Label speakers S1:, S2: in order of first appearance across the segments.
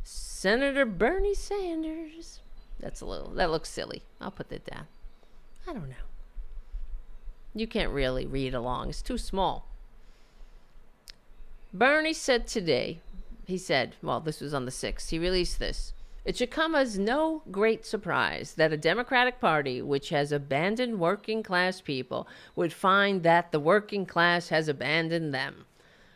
S1: Senator Bernie Sanders. That looks silly. I'll put that down. I don't know. You can't really read along. It's too small. Bernie said today, he said, well, this was on the 6th, he released this. It should come as no great surprise that a Democratic Party which has abandoned working class people would find that the working class has abandoned them.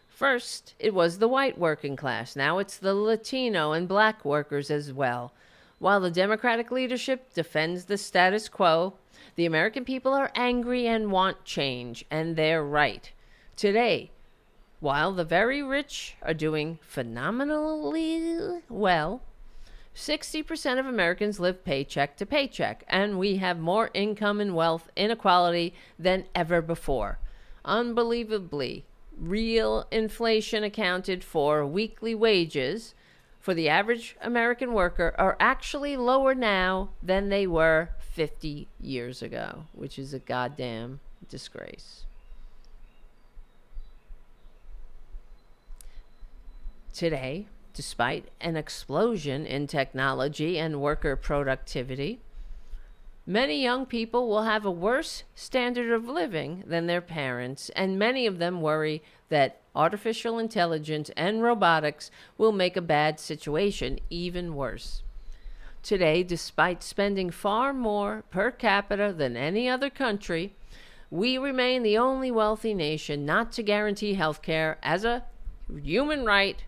S1: First, it was the white working class. Now it's the Latino and black workers as well. While the Democratic leadership defends the status quo, the American people are angry and want change, and they're right. Today, while the very rich are doing phenomenally well, 60% of Americans live paycheck to paycheck, and we have more income and wealth inequality than ever before. Unbelievably, real inflation accounted for weekly wages for the average American worker are actually lower now than they were 50 years ago, which is a goddamn disgrace. Today, despite an explosion in technology and worker productivity, many young people will have a worse standard of living than their parents, and many of them worry that artificial intelligence and robotics will make a bad situation even worse. Today, despite spending far more per capita than any other country, we remain the only wealthy nation not to guarantee health care as a human right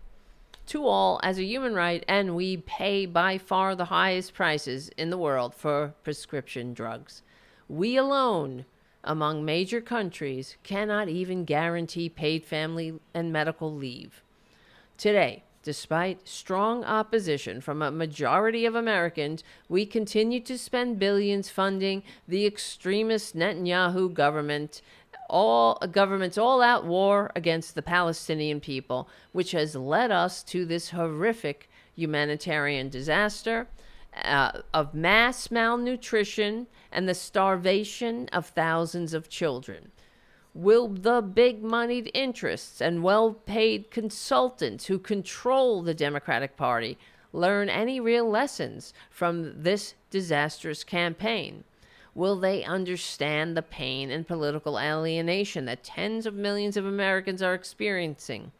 S1: to all as a human right, and we pay by far the highest prices in the world for prescription drugs. We alone, among major countries, cannot even guarantee paid family and medical leave. Today, despite strong opposition from a majority of Americans, we continue to spend billions funding the extremist Netanyahu government's all-out war against the Palestinian people, which has led us to this horrific humanitarian disaster of mass malnutrition and the starvation of thousands of children. Will the big-moneyed interests and well-paid consultants who control the Democratic Party learn any real lessons from this disastrous campaign? Will they understand the pain and political alienation that tens of millions of Americans are experiencing?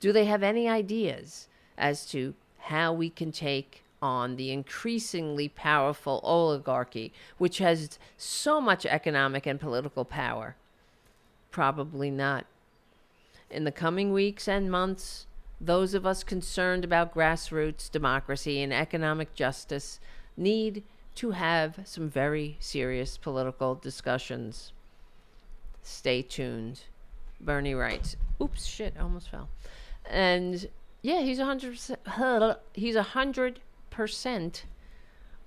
S1: Do they have any ideas as to how we can take on the increasingly powerful oligarchy, which has so much economic and political power? Probably not. In the coming weeks and months, those of us concerned about grassroots democracy and economic justice need to have some very serious political discussions. Stay tuned. Bernie writes. Oops, shit, I almost fell. And yeah, he's 100%. He's 100%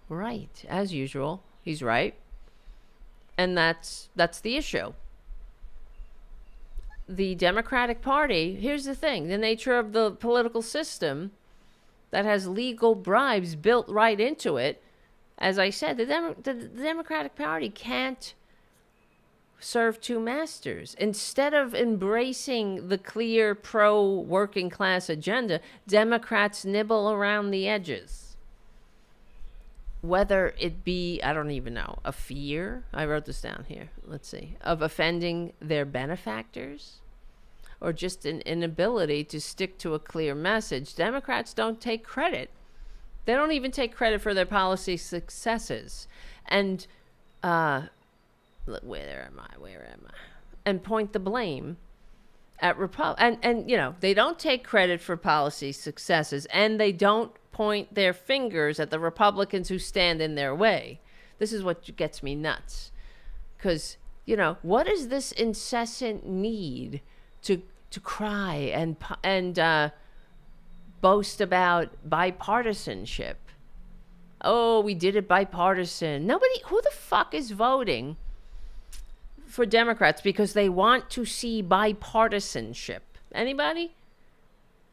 S1: right, as usual. He's right, and that's the issue. The Democratic Party. Here's the thing: the nature of the political system that has legal bribes built right into it. As I said, the Democratic Party can't serve two masters. Instead of embracing the clear pro-working class agenda, Democrats nibble around the edges. Whether it be, I don't even know, a fear, I wrote this down here, let's see, of offending their benefactors, or just an inability to stick to a clear message. Democrats don't take credit. They don't even take credit for their policy successes. And, where am I? And point the blame at and you know, they don't take credit for policy successes, and they don't point their fingers at the Republicans who stand in their way. This is what gets me nuts. Because, you know, what is this incessant need to cry and boast about bipartisanship? Oh, we did it bipartisan. Nobody, who the fuck is voting for Democrats because they want to see bipartisanship? Anybody?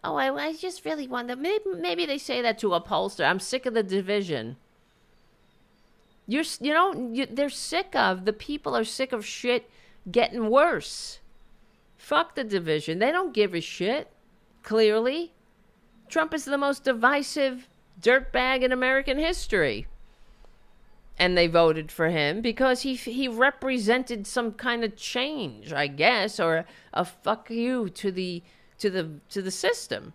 S1: Oh, I just really want them. Maybe they say that to a pollster. I'm sick of the division. They're sick of, the people are sick of shit getting worse. Fuck the division. They don't give a shit, clearly. Trump is the most divisive dirtbag in American history. And they voted for him because he represented some kind of change, I guess, or a fuck you to the system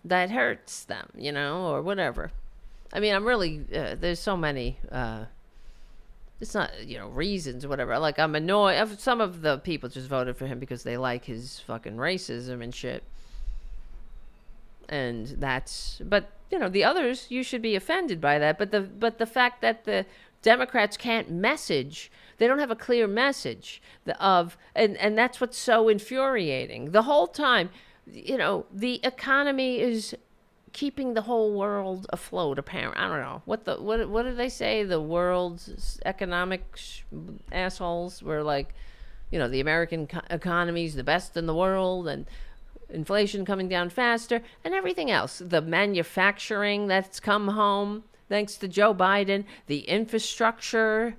S1: that hurts them, or whatever. I mean, I'm really there's so many it's not reasons or whatever. Like, I'm annoyed. Some of the people just voted for him because they like his fucking racism and shit. And but the others, you should be offended by that. But the fact that the Democrats can't message, they don't have a clear message and that's what's so infuriating. The whole time, the economy is keeping the whole world afloat. Apparently, I don't know what do they say? The world's economic assholes were like, the American economy is the best in the world, and inflation coming down faster, and everything else. The manufacturing that's come home thanks to Joe Biden, the infrastructure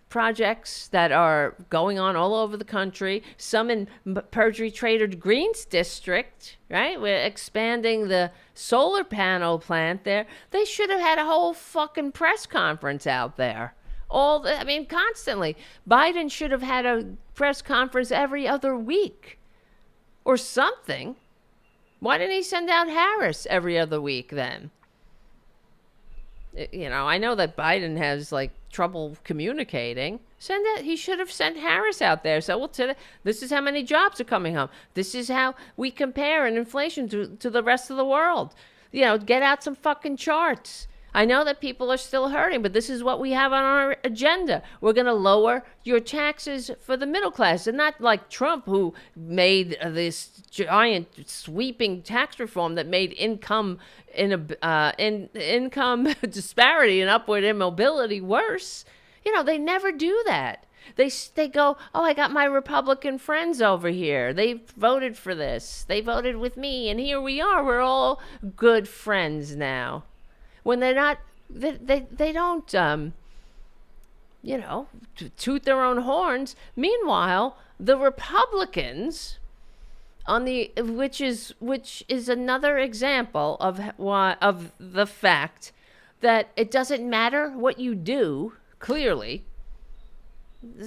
S1: projects that are going on all over the country, some in Perjury Trader Green's district, right? We're expanding the solar panel plant there. They should have had a whole fucking press conference out there. Constantly. Biden should have had a press conference every other week or something. Why didn't he send out Harris every other week then? I know that Biden has trouble communicating. He should have sent Harris out there. So this is how many jobs are coming home. This is how we compare in inflation to the rest of the world. Get out some fucking charts. I know that people are still hurting, but this is what we have on our agenda. We're going to lower your taxes for the middle class, and not like Trump, who made this giant sweeping tax reform that made income income disparity and upward immobility worse. They never do that. They go, oh, I got my Republican friends over here. They voted for this. They voted with me, and here we are. We're all good friends now. When they're not, they don't, toot their own horns. Meanwhile, the Republicans, which is another example of the fact that it doesn't matter what you do. Clearly,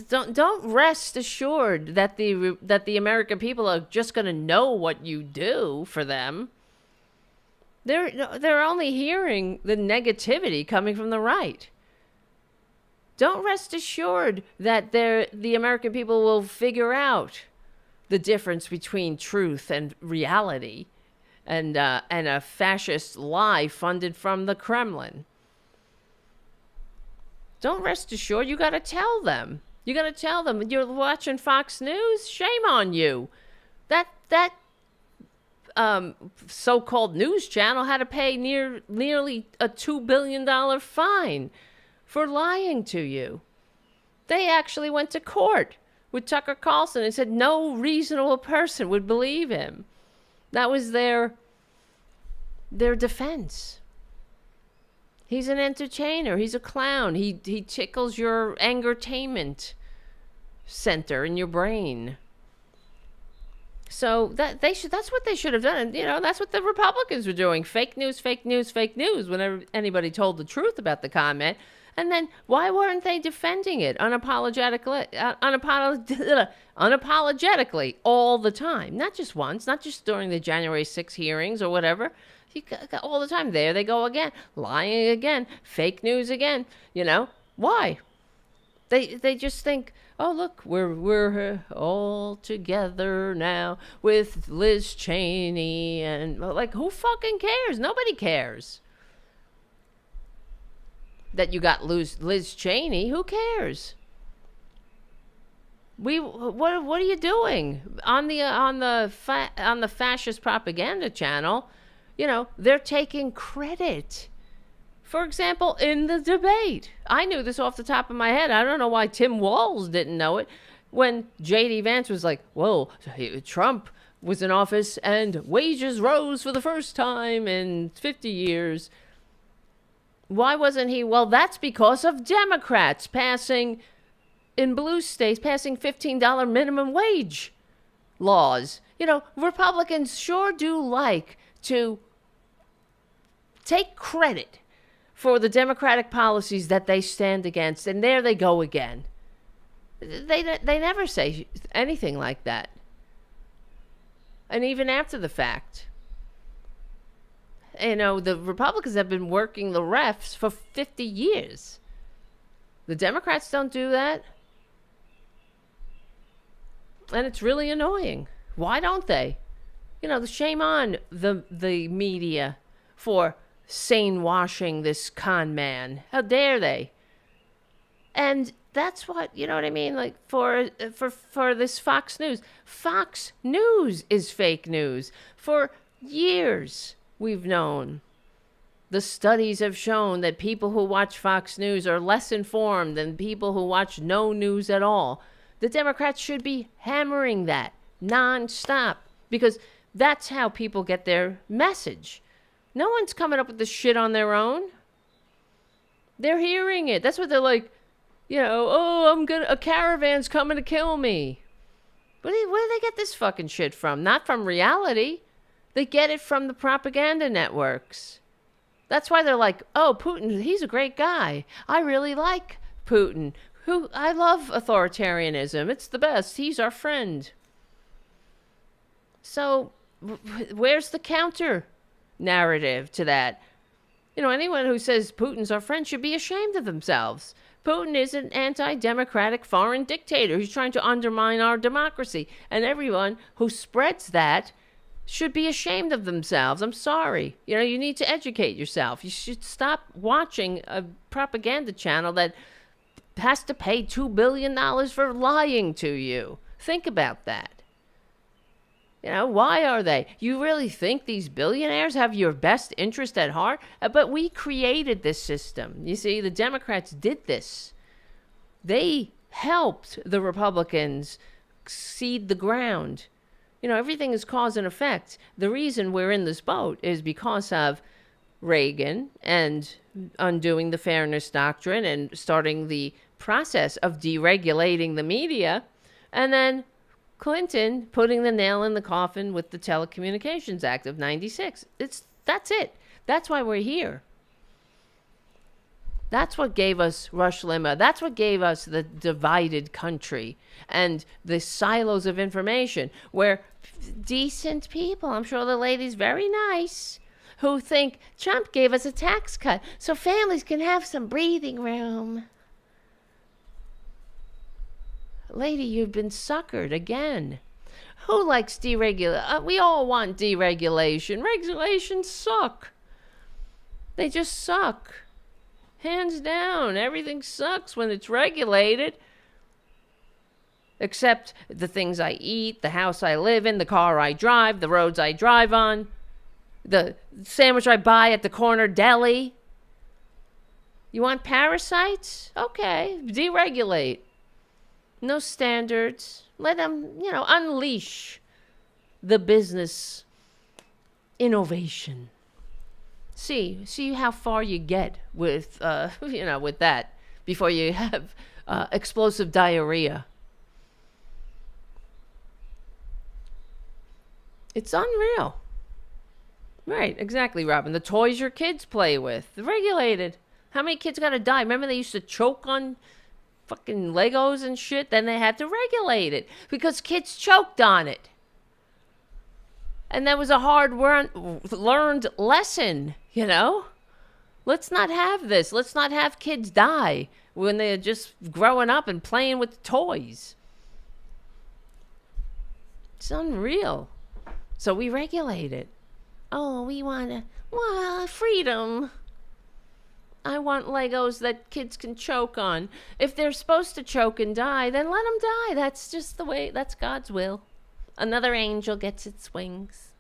S1: don't rest assured that the American people are just going to know what you do for them. They're only hearing the negativity coming from the right. Don't rest assured that the American people will figure out the difference between truth and reality, and a fascist lie funded from the Kremlin. Don't rest assured. You got to tell them. You got to tell them. You're watching Fox News? Shame on you. That so-called news channel had to pay nearly a $2 billion fine for lying to you. They actually went to court with Tucker Carlson and said no reasonable person would believe him. That was their defense. He's an entertainer. He's a clown. He tickles your angertainment center in your brain. So that's what they should have done. And, that's what the Republicans were doing. Fake news, fake news, fake news whenever anybody told the truth about the comment. And then why weren't they defending it unapologetically all the time? Not just once, not just during the January 6th hearings or whatever. All the time. There they go again. Lying again. Fake news again. Why? They just think, oh, look, we're all together now with Liz Cheney, and who fucking cares? Nobody cares that you got Liz Cheney. Who cares? What are you doing on the fascist propaganda channel? They're taking credit. For example, in the debate, I knew this off the top of my head. I don't know why Tim Walz didn't know it. When J.D. Vance was like, well, Trump was in office and wages rose for the first time in 50 years. Why wasn't he? Well, that's because of Democrats passing in blue states passing $15 minimum wage laws. Republicans sure do like to take credit for the Democratic policies that they stand against, and there they go again. They never say anything like that. And even after the fact, the Republicans have been working the refs for 50 years. The Democrats don't do that. And it's really annoying. Why don't they? Shame on the media for sane washing this con man. How dare they? And that's what, you know what I mean? Like for this Fox News. Fox News is fake news. For years, we've known. The studies have shown that people who watch Fox News are less informed than people who watch no news at all. The Democrats should be hammering that nonstop because that's how people get their message. No one's coming up with this shit on their own. They're hearing it. That's what they're like, a caravan's coming to kill me. Where do they get this fucking shit from? Not from reality. They get it from the propaganda networks. That's why they're like, oh, Putin, he's a great guy. I really like Putin. I love authoritarianism. It's the best. He's our friend. So where's the counter narrative to that? Anyone who says Putin's our friend should be ashamed of themselves. Putin is an anti-democratic foreign dictator who's trying to undermine our democracy. And everyone who spreads that should be ashamed of themselves. I'm sorry. You need to educate yourself. You should stop watching a propaganda channel that has to pay $2 billion for lying to you. Think about that. Why are they? You really think these billionaires have your best interest at heart? But we created this system. You see, the Democrats did this. They helped the Republicans seed the ground. Everything is cause and effect. The reason we're in this boat is because of Reagan and undoing the fairness doctrine and starting the process of deregulating the media, and then Clinton putting the nail in the coffin with the Telecommunications Act of 96. That's it. That's why we're here. That's what gave us Rush Limbaugh. That's what gave us the divided country and the silos of information where decent people, I'm sure the lady's very nice, who think Trump gave us a tax cut so families can have some breathing room. Lady, you've been suckered again. Who likes deregulation? We all want deregulation. Regulations suck. They just suck. Hands down. Everything sucks when it's regulated. Except the things I eat, the house I live in, the car I drive, the roads I drive on, the sandwich I buy at the corner deli. You want parasites? Okay, deregulate. No standards. Let them, unleash the business innovation. See how far you get with, with that before you have explosive diarrhea. It's unreal. Right, exactly, Robin. The toys your kids play with, they're regulated. How many kids got to die? Remember they used to choke on fucking Legos and shit? Then they had to regulate it because kids choked on it. And that was a hard learned lesson, Let's not have this. Let's not have kids die when they're just growing up and playing with toys. It's unreal. So we regulate it. Oh, we want freedom. I want Legos that kids can choke on. If they're supposed to choke and die, then let them die. That's just the way, that's God's will. Another angel gets its wings.